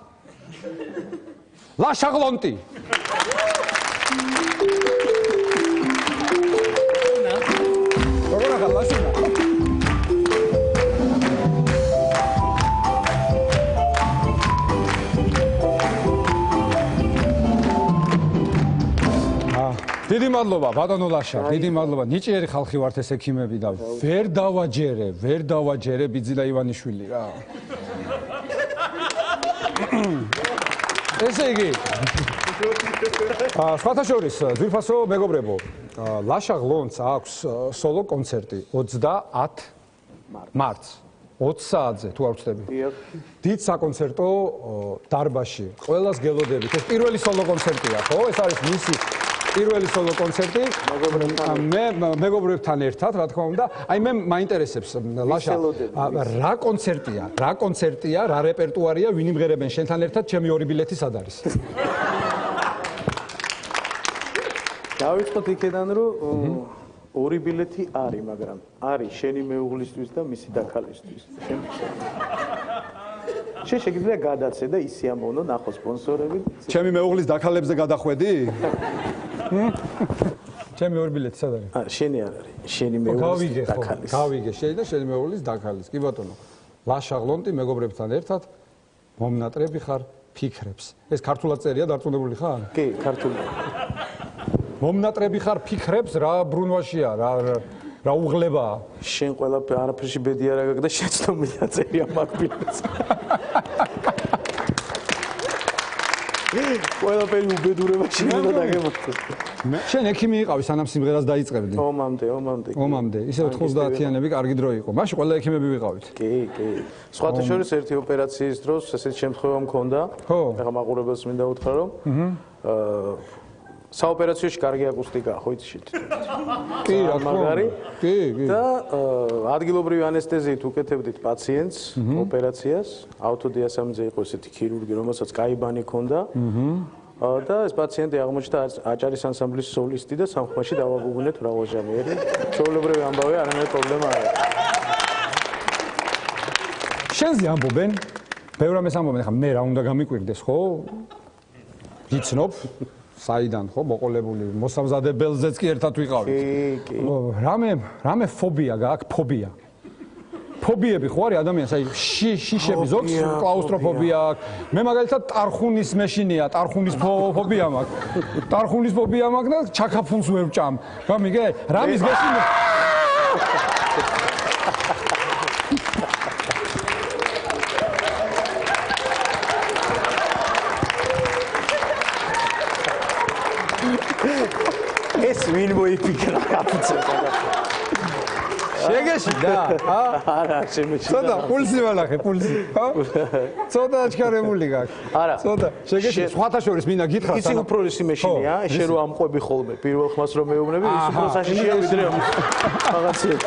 ლაშა ღლონტი როგორ ახალ ლაშინა დიდი მადლობა ბატონო ლაშა, დიდი მადლობა. ნიჭიერი ხალხი ვართ ეს ექიმები და ვერ დავაჯერე ბიძინა ივანიშვილი რა. ესე იგი. სხვათა შორის, ძვირფასო მეგობრებო, ლაშა ღლონტს აქვს სოლო კონცერტი 30 მარტს. 20 საათზე თუ არ ვცდები. დიდ საკონცერტო დარბაზში. ყველას გელოდებით. ეს პირველი სოლო კონცერტია, ხო? ეს არის მისი პირველი სოლო კონცერტი მე მეგობრებთან ერთად, რა თქმა უნდა. აი მე მაინტერესებს ლაშა რა კონცერტია, რა რეპერტუარია, ვინ იმღერებენ შენთან ერთად, ჩემი 2 ბილეთი სად არის? დავიწყოთ იქიდან, რომ 2 ბილეთი არის, მაგრამ არის შენი მეუღლისთვის და მისი დაქალისთვის. შენ შეგიძლია გადაცე და ისი ამოვნო ნახო სპონსორები. ჩემი მეუღლის დაქალებზე გადახვედი? ჩემი 2 ბილეთი სად არის? შენი არ არის. შენი მეუღლის დაქალის. გავიგე, შენი და შენი მეუღლის დაქალის. კი ბატონო. ლაშა ღლონტი მეგობრებთან ერთად მომნატრები ხარ ფიქრებს. ეს ქართულად წერია დარწმუნებული ხარ? კი, ქართულად. მომნატრები ხარ ფიქრებს, რა ბრუნვაშია, რა უღლებაა. შენ ყველაფერი არაფერში ბედი არ აგაგ და შეცდომია წერია მაგ ბილეთს. ყველაფერი უბედურებაში უნდა დაგემართოს. შენ ექიმი იყავი სანამ სიმღერას დაიწყებდი? ომამდე. ისე 90-იანები კარგი დრო იყო. მაშინ ყველა ექიმები ვიყავით. კი. სხვათა შორის ერთი ოპერაციის დროს ესეთი შემთხვევა მქონდა. ეხლა მაყურებელს მინდა უთხრა რომ საოპერაციოში კარგი აკუსტიკაა, ხო იცი შეთ. კი, რა თქმა უნდა. კი. და ადგილობრივი ანესთეზიით უკეთებდით პაციენტს ოპერაციას. ავტოდიასამიძე იყო ესეთი ქირურგი, რომელსაც კაიბანი ჰქონდა. და ეს პაციენტი აღმოჩნდა აჭარის ანსამბლის სოლისტი და სამხმაში დავაგუგუნეთ მრავალჟამიერი. ჩვეულებრივი ამბავი, არანაირი პრობლემა არ აქვს. შენზე ამბობენ, ბევრ ამას ამბობენ, ხა მე რა უნდა გამიკვირდეს, ხო? გიცნობ საიდან ხო მოყოლებული მოსამზადებელზეც კი ერთად ვიყავით. კი. რამე ფობია გააქვს, ფობია. ფობიები ხო არის ადამიანს, აი შიშები ზოგს კლაუსტროფობია აქვს. მე მაგალითად ტარხუნის მეშინია, ტარხუნის ფობია მაქვს. ტარხუნის ფობია მაქვს და ჩაკაფულს ვერ ვჭამ. გამიგე? რამის გეშინო. ეს ვინ მოიფიქრა კაფეზე? შეგეშინდა? არა, შემეშინდა. ცოტა პულსი ვალახე, პულსი. ხო? ცოტა აჩქარებული გაქვს. არა. ცოტა შეგეშინდა. სხვათა შორის მინდა გითხრა იცი უფროსი მეშინია, შენ რო ამყვები ხოლმე პირველ ხმას რომ მეუბნები, ის უფრო საშიშია ვიდრე რაღაცები.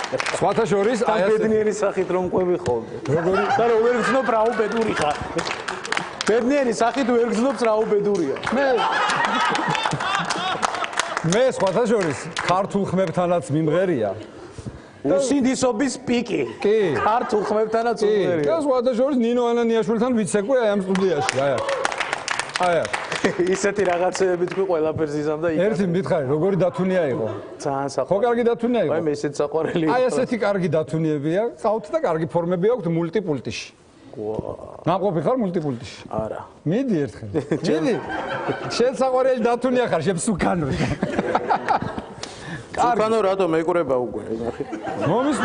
სხვათა შორის აი ბედნიერი სახით რომ ყვები ხოლმე. როგორი? და რომ ვერ გძნობ რა უბედური ხარ. ბედნიერი სახით ვერ გძნობ რა უბედურია. მე სხვათა შორის ქართულ ხმებთანაც მიმღერია. უსინდისობის პიკი. კი. ქართულ ხმებთანაც უმღერია. და სხვათა შორის ნინო ანანიაშვილთან ვიცეკვე აი ამ სტუდიაში. აი. ისეთი რაღაცეები თქვი ყველაფერს იზამ და ერთი მითხარი, როგორი დათუნია იყო? ძალიან საყვარელი. ხო კარგი დათუნია იყო? აი მე ესეც საყვარელი. აი ესეთი კარგი დათუნიებია, ყავთ და კარგი ფორმები აქვს მულტიპულტიში. ნაყოფი ხარ მულტიპულტიში? არა. მიდი ერთხელ. მიდი. შენ საყვარელი დათუნია ხარ, შენ სუკანო. სუკანო რატო მეკურება უკვე, ნახე. მომის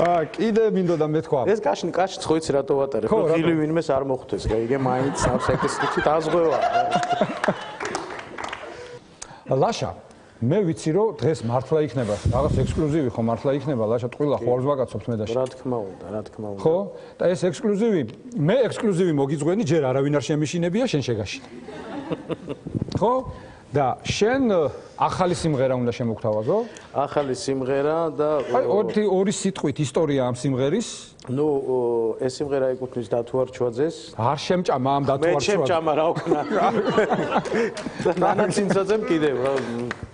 კიდე მინდოდა მეთქვა. ეს კაშს ხოიცი რატო ვატარე? ხო, ღილი ვინმეს არ მოხვდეს, გაიგე, მაინც საფსეკესით აზღვევა. ლაშა, მე ვიცი რომ დღეს მართლა იქნება რაღაც ექსკლუზივი ხო მართლა იქნება ლაშა ტყუილა ხوارს ვაკაცობთ მე და შენ. რა თქმა უნდა. ხო? და ეს ექსკლუზივი, მე ექსკლუზივი მოგიძღვენი, ჯერ არავინ არ შემიშინებია, შენ შეგაშინე. ხო? და შენ ახალი სიმღერა უნდა შემოგთავაზო? ახალი სიმღერა და ორი სიტყვით ისტორია ამ სიმღერის. ნუ ეს სიმღერა ეკუთვნის დათუ არჩვაძეს. არ შემჭამა ამ დათუ არჩვაძეს. მე შემჭამა რა ვქნა. ნანა ცინცაძემ კიდევ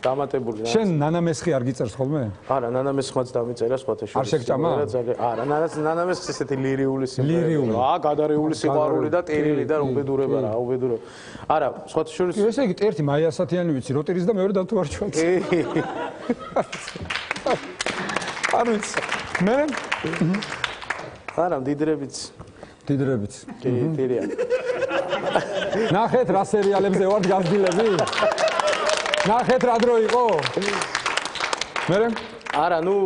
დამატებული რა. შენ ნანა მესხი არ გიწერს ხოლმე? არა, ნანა მესხმაც დამიწერა სხვათა შორის. არ შეგჭამა? არა, ნანა მესხი ესეთი ლირიული სიმღერა. აა, გადარეული სიყვარული და ტერილი და უბედურება რა, უბედურება. არა, სხვათა შორის ესე იგი ერთი მაიასათიანი ვიცი, როტირის და მეორე დათუ არჩვაძე. არ ვიცი. მე არა, დიდრებიც. დიდრებიც. კი, დირია. ნახეთ რა სერიალებზე ვართ გაზრდილები? ნახეთ რა დრო იყო? მე არა, ნუ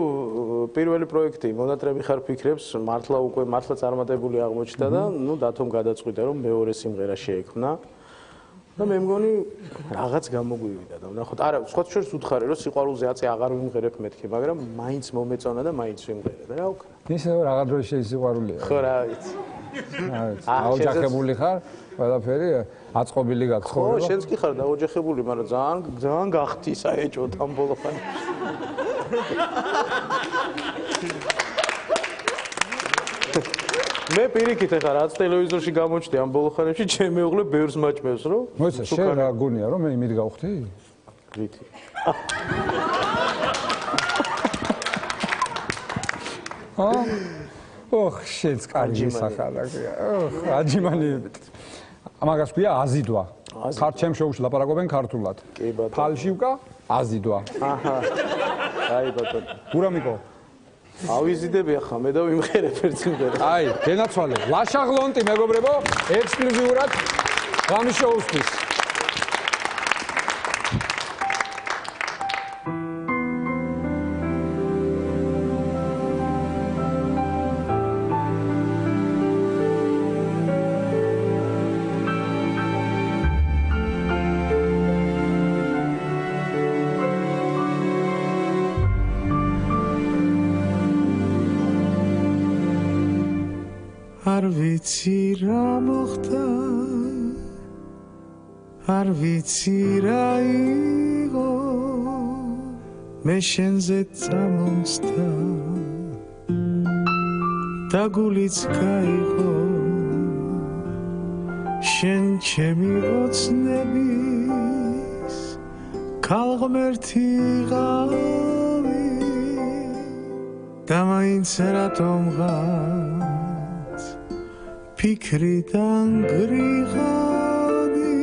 პირველი პროექტი მონატრები ხარ ფიქრებს, მართლა უკვე მართლა წარმატებული აღმოჩნდა და ნუ დათომ გადაწყვიტა რომ მეორე სიმღერა შეექმნა. და მე მგონი რაღაც გამოგვივიდა და ვნახოთ. არა, სხვა შორის უთხარი რომ სიყვარულზე აწე აღარ ვიმღერებ მეთქი, მაგრამ მაინც მომეწონა და მაინც ვიმღერე და რა ვქნა. ისე რაღაც დროში სიყვარულია. ხო რა ვიცი. რა ვიცი. აოჯახებული ხარ, ყველაფერი აწყობილი გაქვს ხო? ხო, შენც კი ხარ დაოჯახებული, მაგრამ ძალიან გახტი საეჭვოდ ამ ბოლო ხანებში. მე პირიქით ახლა რაც ტელევიზორში გამოჩნდი ამ ბოლო ხანებში, ჩემი მეუღლე ბევრს მაჭმევს, რომ მოიცა შენ რა გონია რომ მე იმით გავხდი? რითი? ოხ, შენს კარგი სახალახია. ოხ, აჯიმანი. ამაგას ქვია აზიდვა. ხარ ჩემ შოუში ლაპარაკობენ ქართულად. კი ბატონო. ფალშივკა აზიდვა. აჰა. აი ბატონო. გურამიკო ავიზიდები ახლა მე და ვიმღერებ ერთ სიმღერას. აი, გენაცვალე. ლაშა ღლონტი მეგობრებო, ექსკლუზიურად გამის შოუსთვის. არ ვიცი რა მოხდა არ ვიცი რა იყო მე შენზე წამომსდა და გულიც გაიღო შენ ჩემი ოცნების ქალღმერთი ღავი და მაინც რატომღარ ფიქრიდან გრიღადი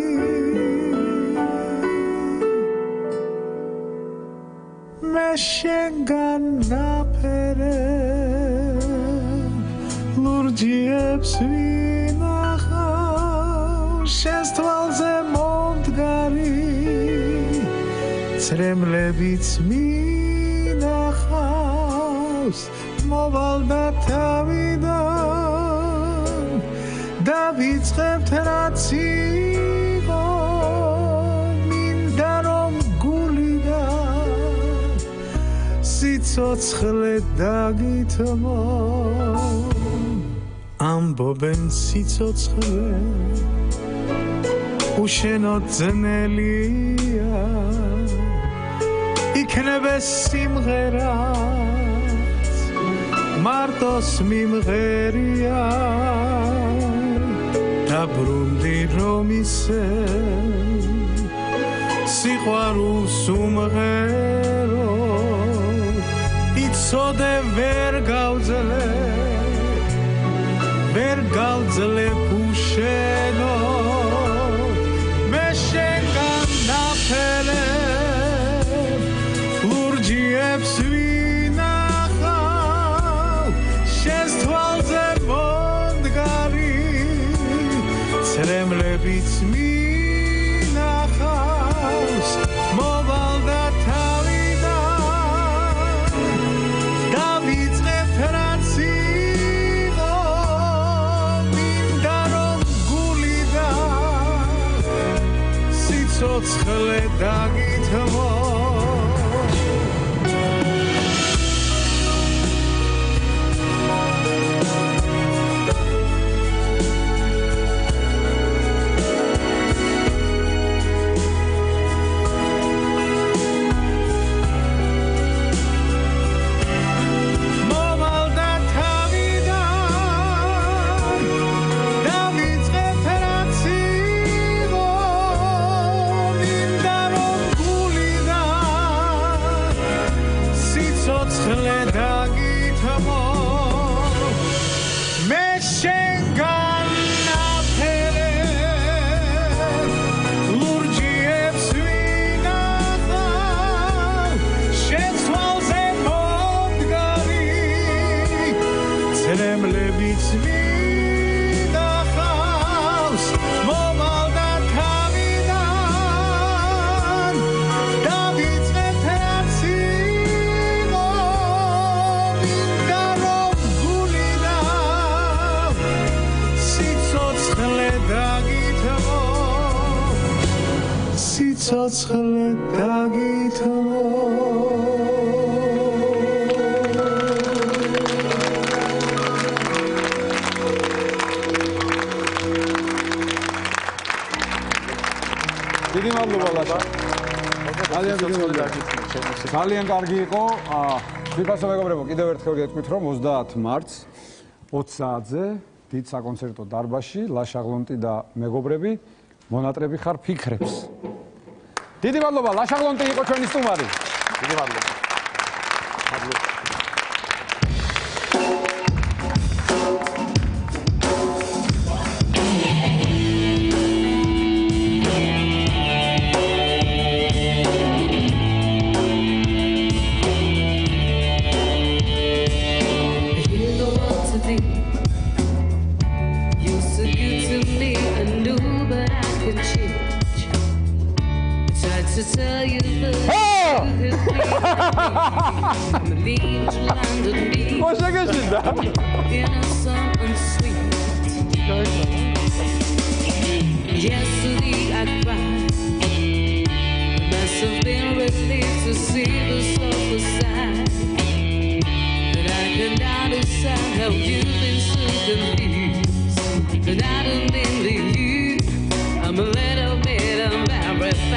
მე შენგან ნაფერებ ლურჯიებს ვინახავ შენს თვალზე მომდგარი წრემლებიც მინახავს მოვალ და თავიდან და ვიწყებთ რაც იყო მინდა რომ გულიდან სიცოცხლე დაგითმო ამბობენ სიცოცხლე უშენო ძნელია იქნებეს სიმღერაც მარტოს მიმღერია დაბრუნდი რომ ისე სიყვარულს უმღერო იცოდე ვერ გავძლე უშენო მე შენგან ნაფერებ ლურჯიებს ვინახავ შენს თვალზე მომდგარი ცრემლებიც მინახავს მოვალ და თავიდან დავიწყებ რაც იყო მინდა რომ გულიდან სიცოცხლე დაგითმო სიცოცხლე დაგითმო დიდი მადლობა ლაშა ძალიან კარგი იყო ვიფასო მეგობრებო კიდევ ერთხელ გეტყვით რომ 30 მარტს 20 საათზე დიდ საკონცერტო დარბაზში ლაშა ღლონტი და მეგობრები მონატრები ხარ ფიქრებს დიდი მადლობა ლაშა ღლონტი იყო ჩვენი სტუმარი დიდი მადლობა Yesterday I cried. Must have been relieved to see the sofa side. But I cannot decide how you've been so confused. But I don't believe you. I'm a little bit embarrassed.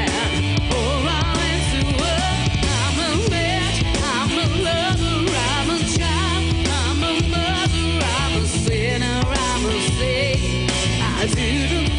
Oh, I'm into work. I'm a man. I'm a lover. I'm a child. I'm a mother. I'm a sinner. I'm a saint. I do the